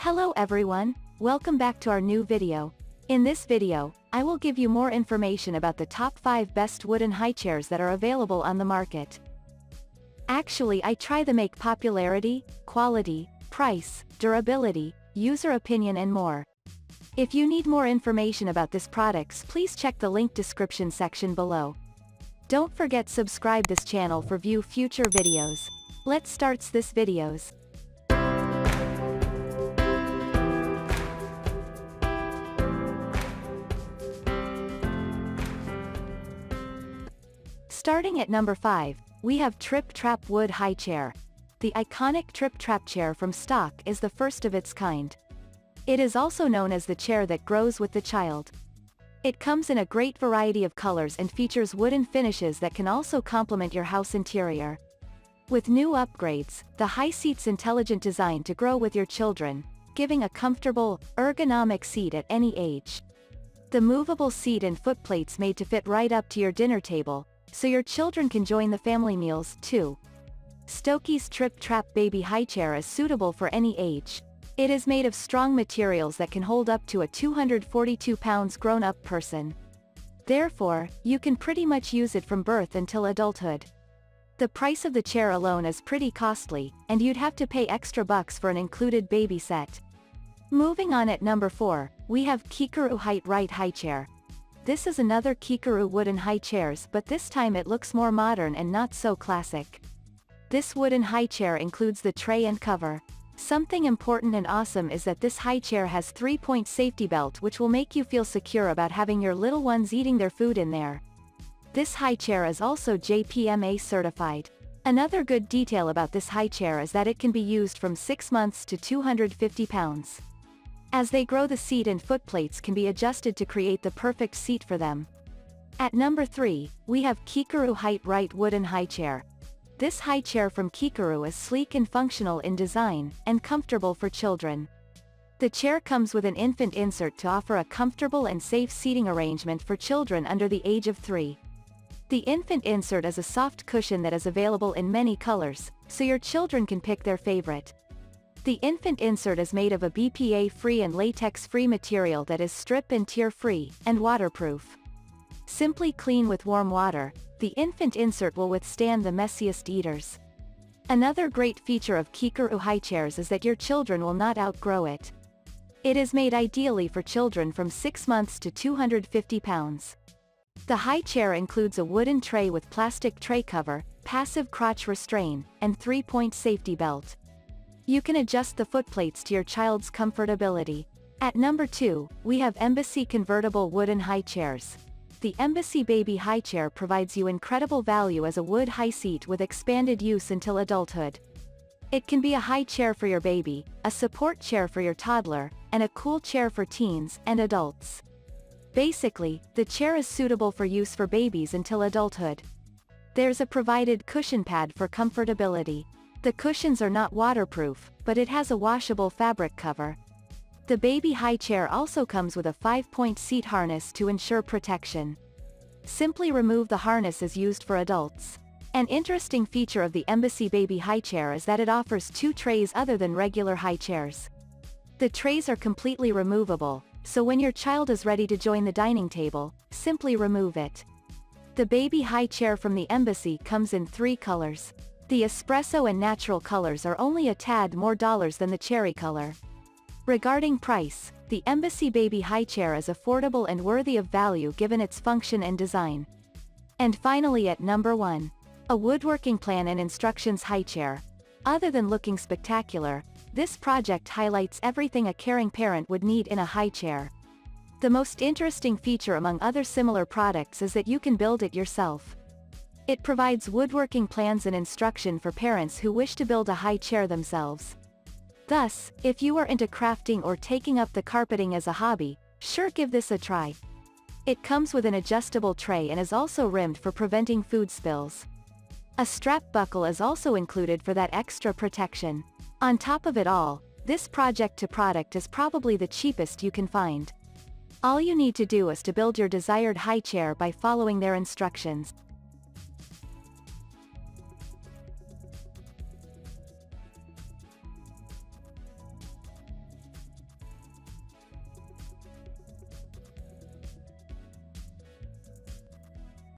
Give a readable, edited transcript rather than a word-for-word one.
Hello everyone, welcome back to our new video. In this video, I will give you more information about the top 5 best wooden high chairs that are available on the market. Actually, I try to make popularity, quality, price, durability, user opinion and more. If you need more information about these products, please check the link description section below. Don't forget subscribe this channel for view future videos. Let's starts this videos. Starting at number 5, we have Triptrap Wood High Chair. The iconic Triptrap chair from stock is the first of its kind. It is also known as the chair that grows with the child. It comes in a great variety of colors and features wooden finishes that can also complement your house interior. With new upgrades, the high seat's intelligent design to grow with your children, giving a comfortable, ergonomic seat at any age. The movable seat and footplates made to fit right up to your dinner table, so your children can join the family meals, too. Stokey's Triptrap Baby High Chair is suitable for any age. It is made of strong materials that can hold up to a 242 pounds grown-up person. Therefore, you can pretty much use it from birth until adulthood. The price of the chair alone is pretty costly, and you'd have to pay extra bucks for an included baby set. Moving on at number 4, we have KiKuru Height Right High Chair. This is another KiKuru wooden high chairs, but this time it looks more modern and not so classic. This wooden high chair includes the tray and cover. Something important and awesome is that this high chair has 3-point safety belt which will make you feel secure about having your little ones eating their food in there. This high chair is also JPMA certified. Another good detail about this high chair is that it can be used from 6 months to 250 pounds. As they grow, the seat and footplates can be adjusted to create the perfect seat for them. At number 3, we have KiKuru Height Right Wooden High Chair. This high chair from KiKuru is sleek and functional in design, and comfortable for children. The chair comes with an infant insert to offer a comfortable and safe seating arrangement for children under the age of 3. The infant insert is a soft cushion that is available in many colors, so your children can pick their favorite. The infant insert is made of a BPA-free and latex-free material that is strip and tear-free, and waterproof. Simply clean with warm water, the infant insert will withstand the messiest eaters. Another great feature of KiKuru high chairs is that your children will not outgrow it. It is made ideally for children from 6 months to 250 pounds. The high chair includes a wooden tray with plastic tray cover, passive crotch restraint, and 3-point safety belt. You can adjust the footplates to your child's comfortability. At number 2, we have Embassy Convertible Wooden High Chairs. The Embassy Baby High Chair provides you incredible value as a wood high seat with expanded use until adulthood. It can be a high chair for your baby, a support chair for your toddler, and a cool chair for teens and adults. Basically, the chair is suitable for use for babies until adulthood. There's a provided cushion pad for comfortability. The cushions are not waterproof, but it has a washable fabric cover. The baby high chair also comes with a 5-point seat harness to ensure protection. Simply remove the harness as used for adults. An interesting feature of the Embassy Baby High Chair is that it offers 2 trays other than regular high chairs. The trays are completely removable, so when your child is ready to join the dining table, simply remove it. The baby high chair from the Embassy comes in 3 colors. The espresso and natural colors are only a tad more dollars than the cherry color. Regarding price, the Embassy Baby High Chair is affordable and worthy of value given its function and design. And finally at number 1. A Woodworking Plan and Instructions High Chair. Other than looking spectacular, this project highlights everything a caring parent would need in a high chair. The most interesting feature among other similar products is that you can build it yourself. It provides woodworking plans and instruction for parents who wish to build a high chair themselves. Thus, if you are into crafting or taking up the carpeting as a hobby, sure, give this a try. It comes with an adjustable tray and is also rimmed for preventing food spills. A strap buckle is also included for that extra protection. On top of it all, this project to product is probably the cheapest you can find. All you need to do is to build your desired high chair by following their instructions.